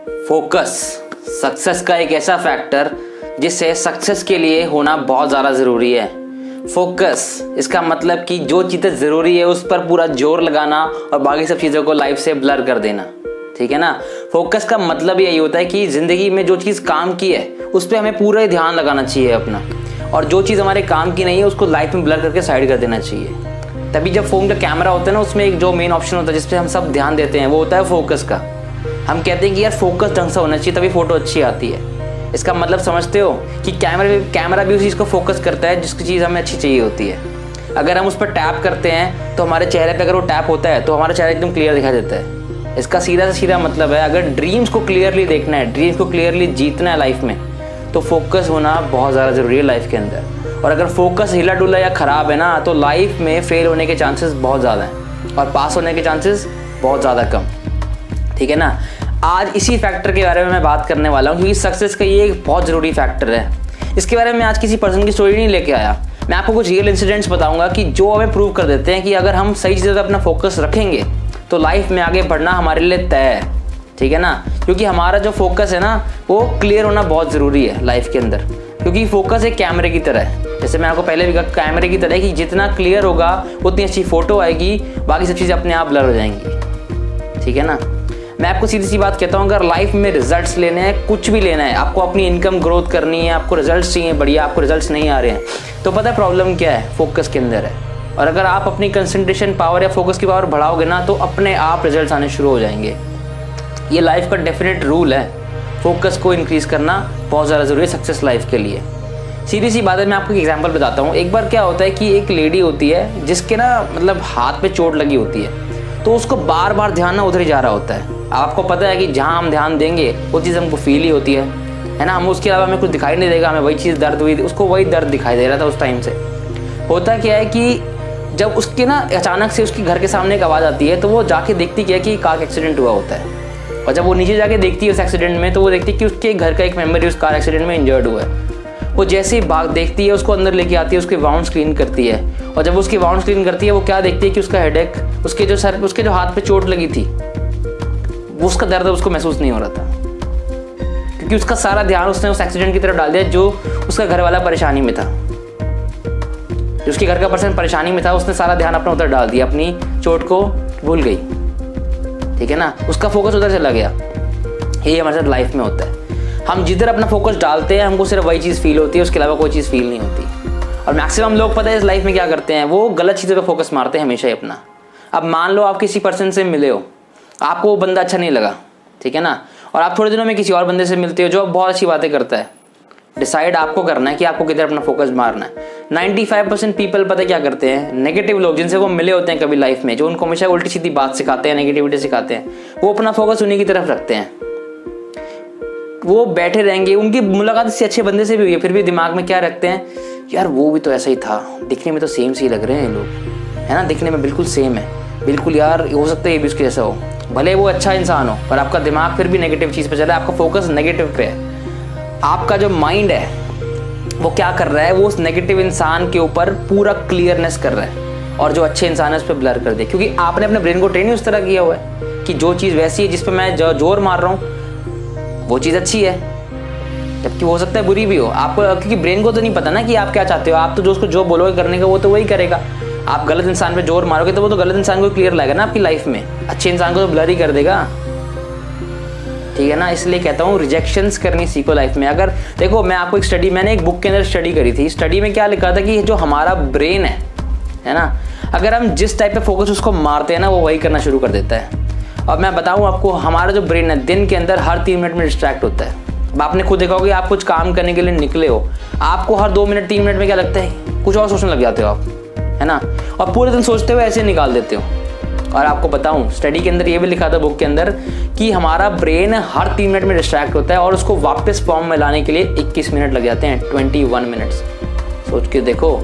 Focus success का एक ऐसा फैक्टर जिससे सक्सेस के लिए होना बहुत ज़्यादा ज़रूरी है। फोकस इसका मतलब कि जो चीज़ें ज़रूरी है उस पर पूरा जोर लगाना और बाकी सब चीज़ों को लाइफ से ब्लर कर देना। ठीक है ना। फोकस का मतलब यही होता है कि ज़िंदगी में जो चीज़ काम की है उस पर हमें पूरा ध्यान लगाना चाहिए अपना, और जो चीज़ हमारे काम की नहीं है उसको लाइफ में ब्लर करके साइड कर देना चाहिए। तभी जब फ़ोन का कैमरा होता है ना, उसमें एक जो मेन ऑप्शन होता है जिस पर हम सब ध्यान देते हैं वो होता है फोकस का। हम कहते हैं कि यार फोकस ढंग से होना चाहिए तभी फ़ोटो अच्छी आती है। इसका मतलब समझते हो कि कैमरा भी उस चीज़ को फोकस करता है जिसकी चीज़ हमें अच्छी चाहिए होती है। अगर हम उस पर टैप करते हैं तो हमारे चेहरे पे अगर वो टैप होता है तो हमारा चेहरा एकदम क्लियर दिखाई देता है। इसका सीधा से सीधा मतलब है, अगर ड्रीम्स को क्लियरली देखना है, ड्रीम्स को क्लियरली जीतना है लाइफ में, तो फोकस होना बहुत ज़्यादा ज़रूरी है लाइफ के अंदर। और अगर फोकस हिला डुला या ख़राब है ना, तो लाइफ में फेल होने के चांसेस बहुत ज़्यादा हैं और पास होने के चांसेस बहुत ज़्यादा कम। ठीक है ना। आज इसी फैक्टर के बारे में मैं बात करने वाला हूँ, क्योंकि सक्सेस का ये एक बहुत ज़रूरी फैक्टर है। इसके बारे में मैं आज किसी पर्सन की स्टोरी नहीं लेके आया, मैं आपको कुछ रियल इंसिडेंट्स बताऊंगा कि जो हमें प्रूव कर देते हैं कि अगर हम सही चीज़ों पर अपना फोकस रखेंगे तो लाइफ में आगे बढ़ना हमारे लिए तय है। ठीक है ना। क्योंकि हमारा जो फोकस है ना वो क्लियर होना बहुत ज़रूरी है लाइफ के अंदर, क्योंकि फोकस एक कैमरे की तरह है। जैसे मैं आपको पहले भी कहा, कैमरे की तरह है कि जितना क्लियर होगा उतनी अच्छी फ़ोटो आएगी, बाकी सब चीज़ें अपने आप ब्लर हो जाएंगी। ठीक है ना। मैं आपको सीधी सी बात कहता हूँ, अगर लाइफ में रिजल्ट्स लेने हैं, कुछ भी लेना है, आपको अपनी इनकम ग्रोथ करनी है, आपको रिजल्ट्स चाहिए बढ़िया, आपको रिजल्ट्स नहीं आ रहे हैं, तो पता है प्रॉब्लम क्या है? फोकस के अंदर है। और अगर आप अपनी कंसंट्रेशन पावर या फोकस की पावर बढ़ाओगे ना तो अपने आप रिजल्ट्स आने शुरू हो जाएंगे। ये लाइफ का डेफिनेट रूल है। फोकस को इंक्रीज़ करना बहुत ज़्यादा ज़रूरी है सक्सेस लाइफ के लिए। सीधी सी बात है, मैं आपको एक एग्जांपल बताता हूँ। एक बार क्या होता है कि एक लेडी होती है जिसके ना मतलब हाथ पे चोट लगी होती है, तो उसको बार बार ध्यान ना उधर ही जा रहा होता है। आपको पता है कि जहाँ हम ध्यान देंगे वो चीज़ हमको फील ही होती है ना। हम उसके अलावा हमें कुछ दिखाई नहीं देगा, हमें वही चीज़ दर्द हुई, उसको वही दर्द दिखाई दे रहा था उस टाइम से। होता क्या है कि जब उसके ना अचानक से उसके घर के सामने एक आवाज़ आती है, तो वो जाके देखती क्या कि कार एक्सीडेंट हुआ होता है। और जब वो नीचे जाके देखती है उस एक्सीडेंट में, तो वो देखती है कि उसके घर का एक मेंबर उस कार एक्सीडेंट में इंजर्ड हुआ है। वो जैसे ही भाग देखती है, उसको अंदर लेके आती है, उसके वाउंड्स क्लीन करती है। और जब उसकी वाउंड्स क्लीन करती है, वो क्या देखती है कि उसका हेडेक, उसके जो हाथ पे चोट लगी थी, वो उसका दर्द उसको महसूस नहीं हो रहा था, क्योंकि उसका सारा ध्यान उसने उस एक्सीडेंट की तरफ डाल दिया जो उसका घर वाला परेशानी में था। जो उसके घर का पर्सन परेशानी में था, उसने सारा ध्यान अपना उधर डाल दिया, अपनी चोट को भूल गई। ठीक है ना। उसका फोकस उधर चला गया। यही हमारे साथ लाइफ में होता है। हम जिधर अपना फोकस डालते हैं हमको सिर्फ वही चीज़ फील होती है, उसके अलावा कोई चीज़ फील नहीं होती। और मैक्सिमम लोग पता है इस लाइफ में क्या करते हैं, वो गलत चीज़ों पे फोकस मारते हैं हमेशा ही अपना। अब मान लो आप किसी पर्सन से मिले हो, आपको वो बंदा अच्छा नहीं लगा, ठीक है ना, और आप थोड़े दिनों में किसी और बंदे से मिलते हो जो बहुत अच्छी बातें करता है। डिसाइड आपको करना है कि आपको किधर अपना फोकस मारना है। 95% पीपल पता क्या करते हैं, नेगेटिव लोग जिनसे वो मिले होते हैं कभी लाइफ में, जो उनको हमेशा उल्टी सीधी बात सिखाते हैं, नेगेटिविटी सिखाते हैं, वो अपना फोकस उन्हीं की तरफ रखते हैं। वो बैठे रहेंगे, उनकी मुलाकात से अच्छे बंदे से भी हुई है, फिर भी दिमाग में क्या रखते हैं, यार वो भी तो ऐसा ही था, दिखने में तो सेम सी लग रहे हैं लोग, है ना, दिखने में बिल्कुल सेम है, बिल्कुल यार हो सकता है ये भी उसके जैसा हो, भले वो अच्छा इंसान हो, पर आपका दिमाग फिर भी नेगेटिव चीज़ पे चल रहा है, आपका फोकस नेगेटिव पे है। आपका जो माइंड है वो क्या कर रहा है, वो उस नेगेटिव इंसान के ऊपर पूरा क्लियरनेस कर रहा है, और जो अच्छे इंसान है उस पर ब्लर कर दे, क्योंकि आपने अपने ब्रेन को ट्रेन ही उस तरह किया हुआ है कि जो चीज़ वैसी है जिस पर मैं जोर मार रहा हूँ वो चीज़ अच्छी है, जबकि हो सकता है बुरी भी हो। आपको क्योंकि ब्रेन को तो नहीं पता ना कि आप क्या चाहते हो, आप तो जो उसको जो बोलोगे करने का वो तो वही करेगा। आप गलत इंसान पे जोर मारोगे तो वो तो गलत इंसान को क्लियर लाएगा ना आपकी लाइफ में, अच्छे इंसान को तो ब्लर ही कर देगा। ठीक है ना। इसलिए कहता हूँ रिजेक्शंस करनी सीखो लाइफ में। अगर देखो, मैं आपको मैंने एक बुक के अंदर स्टडी करी थी, स्टडी में क्या लिखा था कि जो हमारा ब्रेन है ना, अगर हम जिस टाइप पे फोकस उसको मारते हैं ना, वो वही करना शुरू कर देता है। और मैं बताऊँ आपको, हमारा जो ब्रेन है दिन के अंदर हर 3 मिनट में डिस्ट्रैक्ट होता है। अब आपने खुद देखा होगा, आप कुछ काम करने के लिए निकले हो, आपको हर 2 मिनट 3 मिनट में क्या लगता है, कुछ और सोचने लग जाते हो आप, है ना, और पूरे दिन सोचते हुए ऐसे निकाल देते हो। और आपको बताऊं, स्टडी के अंदर ये भी लिखा था बुक के अंदर कि हमारा ब्रेन हर 3 मिनट में डिस्ट्रैक्ट होता है, और उसको वापस फॉर्म में लाने के लिए 21 मिनट लग जाते हैं, 21 मिनट्स। सोच के देखो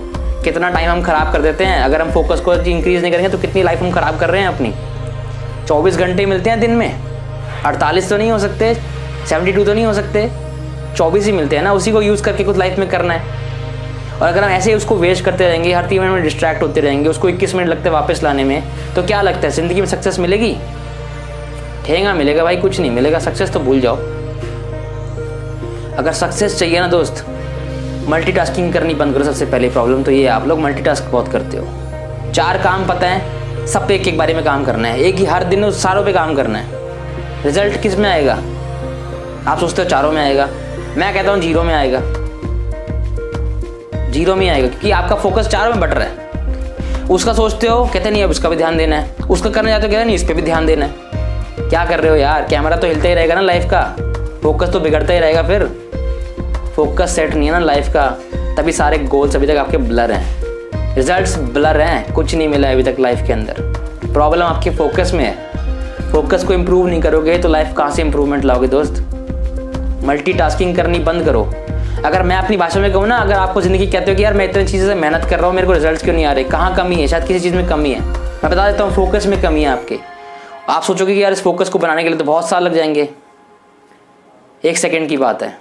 कितना टाइम हम खराब कर देते हैं। अगर हम फोकस को इंक्रीज नहीं करेंगे तो कितनी लाइफ हम खराब कर रहे हैं अपनी। 24 घंटे मिलते हैं दिन में, 48 तो नहीं हो सकते, 72 तो नहीं हो सकते, 24 ही मिलते हैं ना, उसी को यूज़ करके कुछ लाइफ में करना है। और अगर हम ऐसे ही उसको वेस्ट करते रहेंगे, हर 3 मिनट में डिस्ट्रैक्ट होते रहेंगे, उसको 21 मिनट लगते हैं वापस लाने में, तो क्या लगता है ज़िंदगी में सक्सेस मिलेगी? ठेंगा मिलेगा भाई, कुछ नहीं मिलेगा। सक्सेस तो भूल जाओ। अगर सक्सेस चाहिए ना दोस्त, मल्टीटास्किंग करनी बंद करो। सबसे पहले प्रॉब्लम तो ये है, आप लोग मल्टीटास्क बहुत करते हो। 4 काम पता है, सब पे एक बारे में काम करना है, एक ही हर दिन उस सारों पे काम करना है। रिजल्ट किस में आएगा? आप सोचते हो 4 में आएगा, मैं कहता हूँ 0 में आएगा। 0 में आएगा क्योंकि आपका फोकस 4 में बट रहा है। उसका सोचते हो, कहते नहीं अब उसका भी ध्यान देना है, उसका करने जाते हो कहते नहीं इस पर भी ध्यान देना है। क्या कर रहे हो यार? कैमरा तो हिलता ही रहेगा ना लाइफ का, फोकस तो बिगड़ता ही रहेगा। फिर फोकस सेट नहीं है ना लाइफ का, तभी सारे गोल्स अभी तक आपके ब्लर हैं, रिजल्ट्स ब्लर हैं, कुछ नहीं मिला है अभी तक लाइफ के अंदर। प्रॉब्लम आपके फोकस में है। फोकस को इम्प्रूव नहीं करोगे तो लाइफ कहाँ से इम्प्रूवमेंट लाओगे दोस्त? मल्टीटास्किंग करनी बंद करो। अगर मैं अपनी भाषा में कहूँ ना, अगर आपको ज़िंदगी कहते हो कि यार मैं इतनी चीज़ों से मेहनत कर रहा हूँ, मेरे को रिजल्ट्स क्यों नहीं आ रहे, कहाँ कमी है? शायद किसी चीज़ में कमी है। मैं बता देता हूँ, फोकस में कमी है आपके। आप सोचोगे कि यार इस फोकस को बनाने के लिए तो बहुत साल लग जाएंगे। 1 सेकेंड की बात है।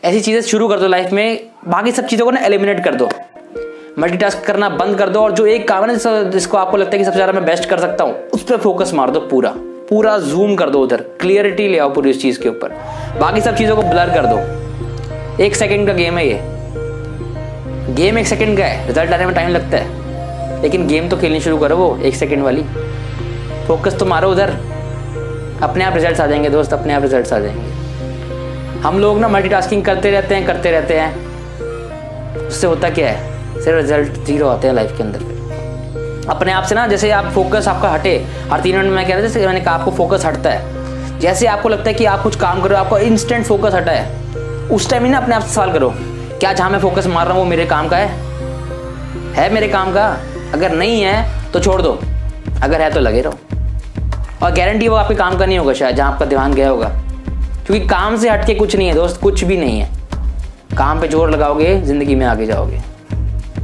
ऐसी चीज़ें शुरू कर दो लाइफ में, बाकी सब चीज़ों को ना एलिमिनेट कर दो, मल्टीटास्क करना बंद कर दो, और जो एक काम है ना जिसको आपको लगता है कि सबसे ज़्यादा मैं बेस्ट कर सकता हूँ, उस पर फोकस मार दो। पूरा जूम कर दो, उधर क्लियरिटी ले आओ पूरी इस चीज़ के ऊपर। बाकी सब चीज़ों को ब्लर कर दो। 1 सेकेंड का गेम है ये, गेम 1 सेकेंड का है, रिजल्ट आने में टाइम लगता है, लेकिन गेम तो खेलनी शुरू करो वो 1 सेकेंड वाली। फोकस तो मारो उधर, अपने आप रिजल्ट्स आ जाएंगे दोस्त, अपने आप रिजल्ट्स आ जाएंगे। हम लोग ना मल्टीटास्किंग करते रहते हैं, उससे होता क्या है? सिर्फ रिजल्ट 0 आते हैं लाइफ के अंदर। अपने आप से ना, जैसे आप फोकस आपका हटे, हर 3 मिनट में कह रहा जैसे मैंने कहा आपको फोकस हटता है। जैसे आपको लगता है कि आप कुछ काम करो, आपको इंस्टेंट फोकस हटा है, उस टाइम ही ना अपने आप से सवाल करो, क्या जहाँ मैं फोकस मार रहा हूँ वो मेरे काम का है मेरे काम का? अगर नहीं है तो छोड़ दो, अगर है तो लगे रहो। और गारंटी वो आपके काम का नहीं होगा शायद, जहाँ आपका ध्यान गया होगा, क्योंकि काम से हटके कुछ नहीं है दोस्त, कुछ भी नहीं है। काम पे जोर लगाओगे, जिंदगी में आगे जाओगे,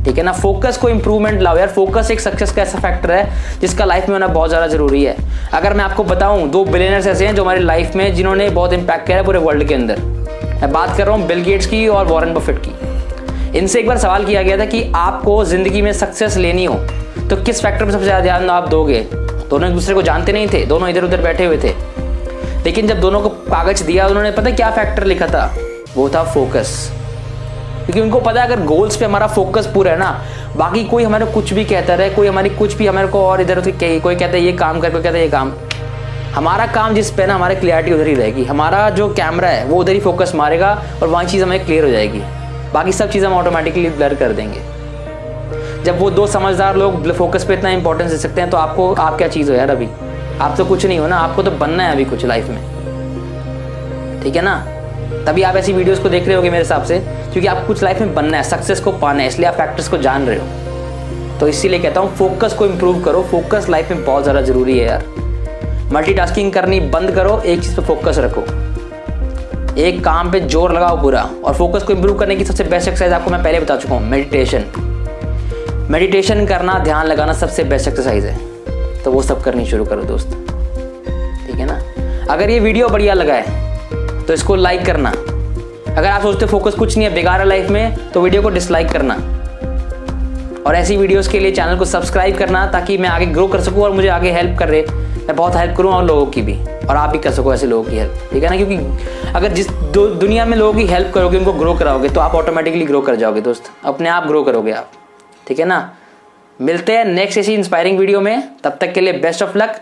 ठीक है ना? फोकस को इंप्रूवमेंट लाओ यार। फोकस एक सक्सेस का ऐसा फैक्टर है जिसका लाइफ में होना बहुत ज़्यादा जरूरी है। अगर मैं आपको बताऊं, 2 बिलियनर्स ऐसे हैं जो हमारी लाइफ में, जिन्होंने बहुत इंपैक्ट किया है पूरे वर्ल्ड के अंदर। मैं बात कर रहा हूँ बिल गेट्स की और वॉरेन बफेट की। इनसे एक बार सवाल किया गया था कि आपको जिंदगी में सक्सेस लेनी हो तो किस फैक्टर पर सबसे ज़्यादा ध्यान आप दोगे? दोनों एक दूसरे को जानते नहीं थे, दोनों इधर उधर बैठे हुए थे, लेकिन जब दोनों को कागज दिया, उन्होंने पता क्या फैक्टर लिखा था? वो था फोकस। क्योंकि उनको पता है अगर गोल्स पे हमारा फोकस पूरा है ना, बाकी कोई हमारे कुछ भी कहता रहे, कोई हमारी कुछ भी हमारे को और इधर उधर, कोई कहता है ये काम कर, कोई कहता है ये काम, हमारा काम जिस पे ना हमारी क्लियरिटी उधर ही रहेगी। हमारा जो कैमरा है वो उधर ही फोकस मारेगा और वहाँ चीज़ हमें क्लियर हो जाएगी। बाकी सब चीज़ हम ऑटोमेटिकली ब्लर कर देंगे। जब वो 2 समझदार लोग फोकस पे इतना इंपॉर्टेंस दे सकते हैं, तो आप क्या चीज़ हो यार? अभी आप तो कुछ नहीं हो ना, आपको तो बनना है अभी कुछ लाइफ में, ठीक है ना? तभी आप ऐसी वीडियोस को देख रहे होगे मेरे हिसाब से, क्योंकि आपको कुछ लाइफ में बनना है, सक्सेस को पाना है, इसलिए आप फैक्टर्स को जान रहे हो। तो इसीलिए कहता हूँ फोकस को इंप्रूव करो। फोकस लाइफ में बहुत ज़्यादा ज़रूरी है यार। मल्टीटास्किंग करनी बंद करो, एक चीज़ पे फोकस रखो, एक काम पे जोर लगाओ पूरा। और फोकस को इंप्रूव करने की सबसे बेस्ट एक्सरसाइज आपको मैं पहले बता चुका हूँ, मेडिटेशन करना, ध्यान लगाना सबसे बेस्ट एक्सरसाइज है। तो वो सब करनी शुरू करो दोस्त, ठीक है ना? अगर ये वीडियो बढ़िया लगा है तो इसको लाइक करना। अगर आप सोचते हो फोकस कुछ नहीं है, बेकार है लाइफ में, तो वीडियो को डिसलाइक करना। और ऐसी वीडियोस के लिए चैनल को सब्सक्राइब करना, ताकि मैं आगे ग्रो कर सकूं और मुझे आगे हेल्प करे, मैं बहुत हेल्प करूं और लोगों की भी, और आप भी कर सको ऐसे लोगों की हेल्प, ठीक है ना? क्योंकि अगर जिस दुनिया में लोगों की हेल्प करोगे, उनको ग्रो कराओगे, तो आप ऑटोमेटिकली ग्रो कर जाओगे दोस्त, अपने आप ग्रो करोगे आप, ठीक है ना? मिलते हैं नेक्स्ट ऐसी इंस्पायरिंग वीडियो में, तब तक के लिए बेस्ट ऑफ लक।